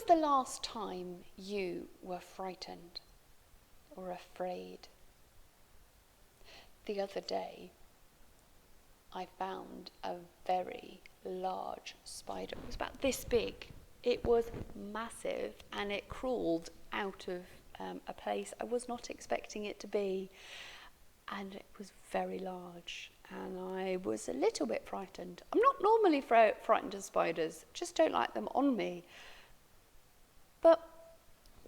was the last time you were frightened or afraid? The other day, I found a very large spider. It was about this big. It was massive, and it crawled out of a place I was not expecting it to be. And it was very large, and I was a little bit frightened. I'm not normally frightened of spiders, just don't like them on me. But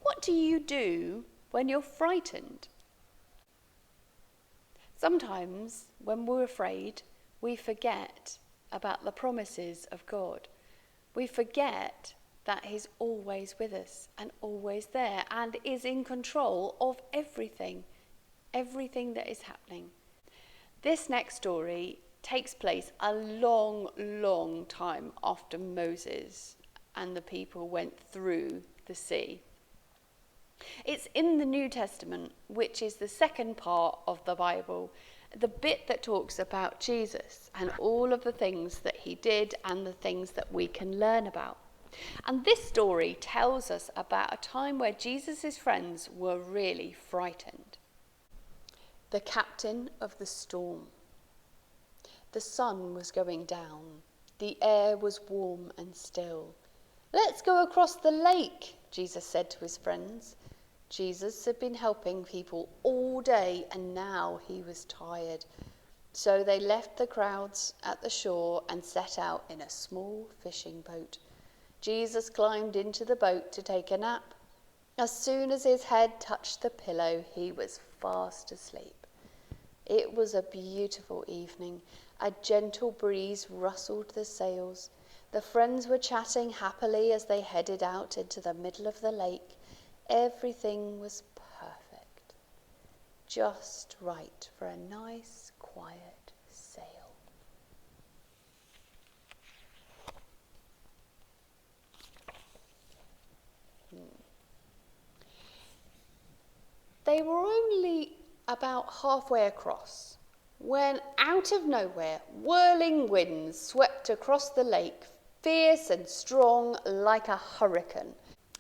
what do you do when you're frightened? Sometimes when we're afraid, we forget about the promises of God. We forget that he's always with us and always there and is in control of everything that is happening. This next story takes place a long, long time after Moses and the people went through the sea. It's in the New Testament, which is the second part of the Bible, the bit that talks about Jesus and all of the things that he did and the things that we can learn about. And this story tells us about a time where Jesus' friends were really frightened. The captain of the storm. The sun was going down. The air was warm and still. "Let's go across the lake," Jesus said to his friends. Jesus had been helping people all day and now he was tired. So they left the crowds at the shore and set out in a small fishing boat. Jesus climbed into the boat to take a nap. As soon as his head touched the pillow, he was fast asleep. It was a beautiful evening. A gentle breeze rustled the sails. The friends were chatting happily as they headed out into the middle of the lake. Everything was perfect, just right for a nice, quiet sail. They were only about halfway across when, out of nowhere, whirling winds swept across the lake, fierce and strong like a hurricane.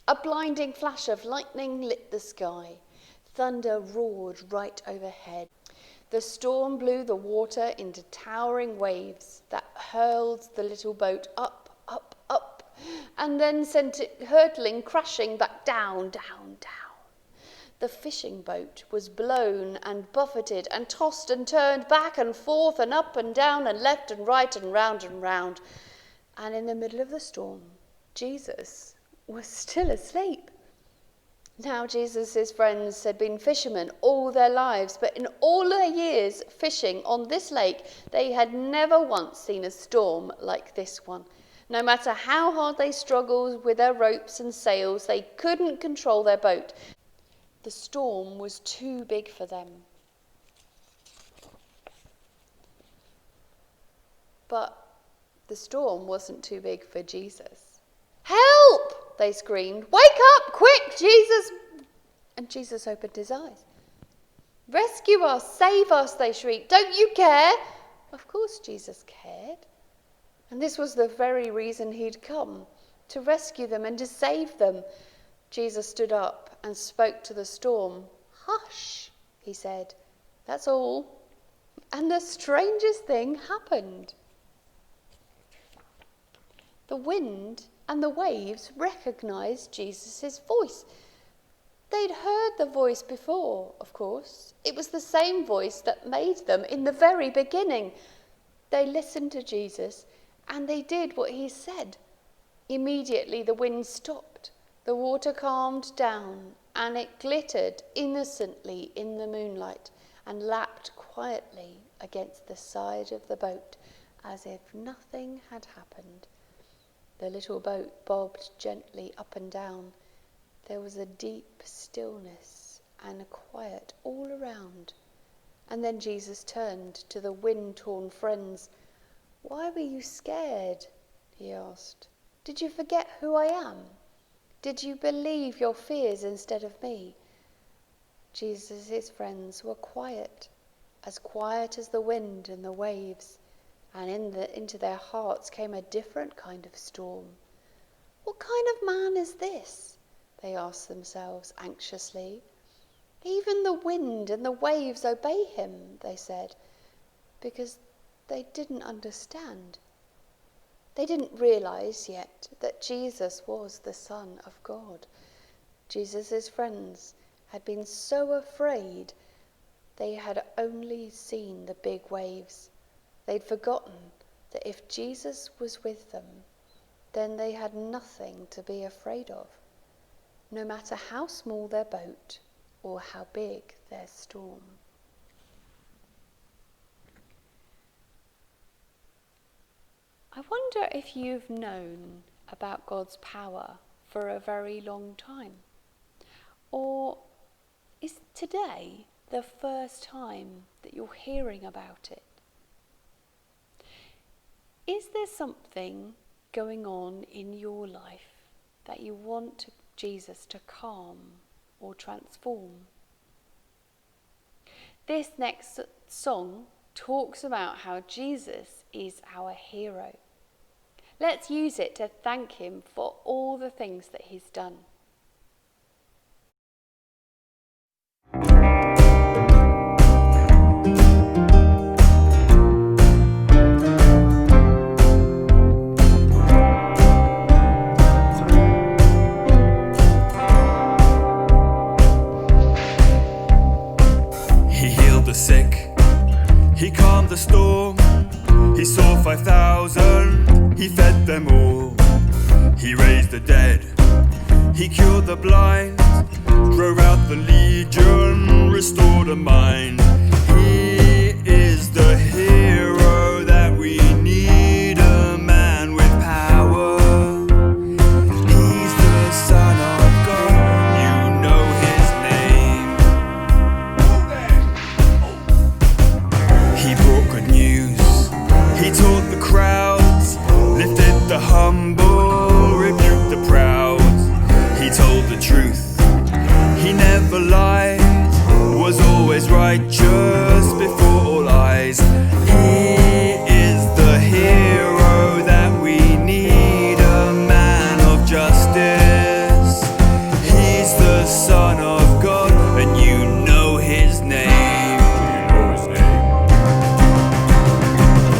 A blinding flash of lightning lit the sky. Thunder roared right overhead. The storm blew the water into towering waves that hurled the little boat up, up, up, and then sent it hurtling, crashing back down, down, down. The fishing boat was blown and buffeted and tossed and turned back and forth and up and down and left and right and round and round. And in the middle of the storm, Jesus was still asleep. Now Jesus' friends had been fishermen all their lives, but in all their years fishing on this lake, they had never once seen a storm like this one. No matter how hard they struggled with their ropes and sails, they couldn't control their boat. The storm was too big for them. But the storm wasn't too big for Jesus. "Help!" they screamed. "Wake up, quick, Jesus!" And Jesus opened his eyes. "Rescue us, save us," they shrieked. "Don't you care?" Of course Jesus cared. And this was the very reason he'd come, to rescue them and to save them. Jesus stood up and spoke to the storm. "Hush," he said. "That's all." And the strangest thing happened. The wind and the waves recognized Jesus' voice. They'd heard the voice before, of course. It was the same voice that made them in the very beginning. They listened to Jesus and they did what he said. Immediately the wind stopped. The water calmed down and it glittered innocently in the moonlight and lapped quietly against the side of the boat as if nothing had happened. The little boat bobbed gently up and down. There was a deep stillness and a quiet all around. And then Jesus turned to the wind-torn friends. "Why were you scared?" he asked. "Did you forget who I am? Did you believe your fears instead of me?" Jesus' friends were quiet as the wind and the waves, and into their hearts came a different kind of storm. "What kind of man is this?" they asked themselves anxiously. "Even the wind and the waves obey him," they said, because they didn't understand. They didn't realize yet that Jesus was the Son of God. Jesus' friends had been so afraid they had only seen the big waves. They'd forgotten that if Jesus was with them, then they had nothing to be afraid of, no matter how small their boat or how big their storm. I wonder if you've known about God's power for a very long time. Or is today the first time that you're hearing about it? Is there something going on in your life that you want Jesus to calm or transform? This next song talks about how Jesus is our hero. Let's use it to thank him for all the things that he's done. He healed the sick, he calmed the storm, he saw 5,000, he fed them all. He raised the dead, he cured the blind, drove out the legion, restored a mind. He is the hero that we need, a man with power. He's the Son of God, you know his name. He brought good news, he taught the crowds, lifted the humble, rebuked the proud. He told the truth, he never lied, was always righteous before all eyes. He is the hero that we need, a man of justice. He's the Son of God, and you know his name.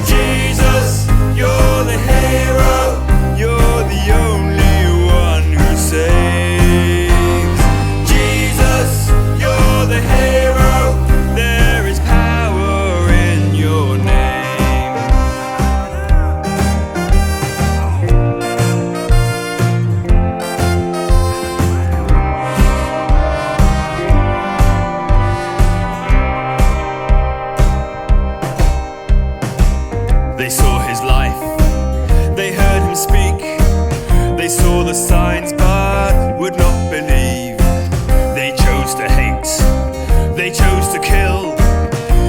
Jesus, you're the hero, you're the only one who saves. Jesus, you're the hero, there is power in your name. They saw his life, they heard him speak, they saw the signs but would not believe. They chose to hate, they chose to kill.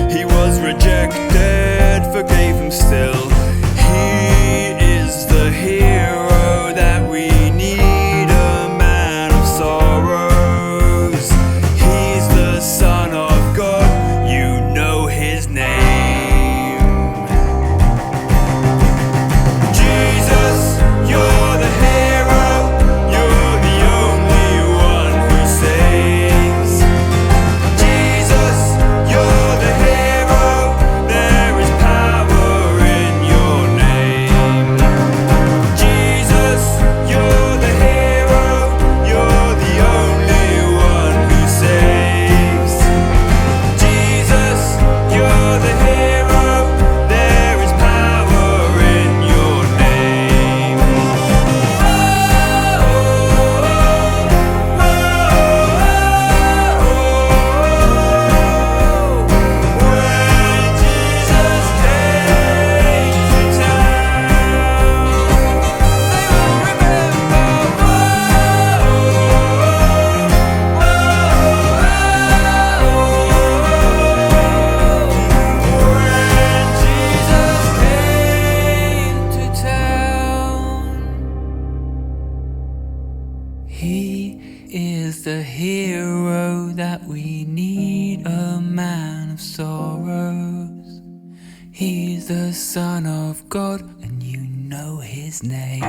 He was rejected, forgave him still. He is the hero that we need, a man of sorrows. He's the Son of God, you know his name. Jesus, you're the hero, you're the only one who saves. Jesus, you're the hero, there is power in your name. Jesus, you're the hero, you're the only one who saves. Jesus, you're the hero, there is power in your name. When Jesus came to town, they will when Jesus came to town. He is the hero that we need, a man of sorrows. He's the Son of God, and you know his name.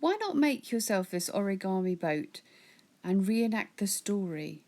Why not make yourself this origami boat and reenact the story?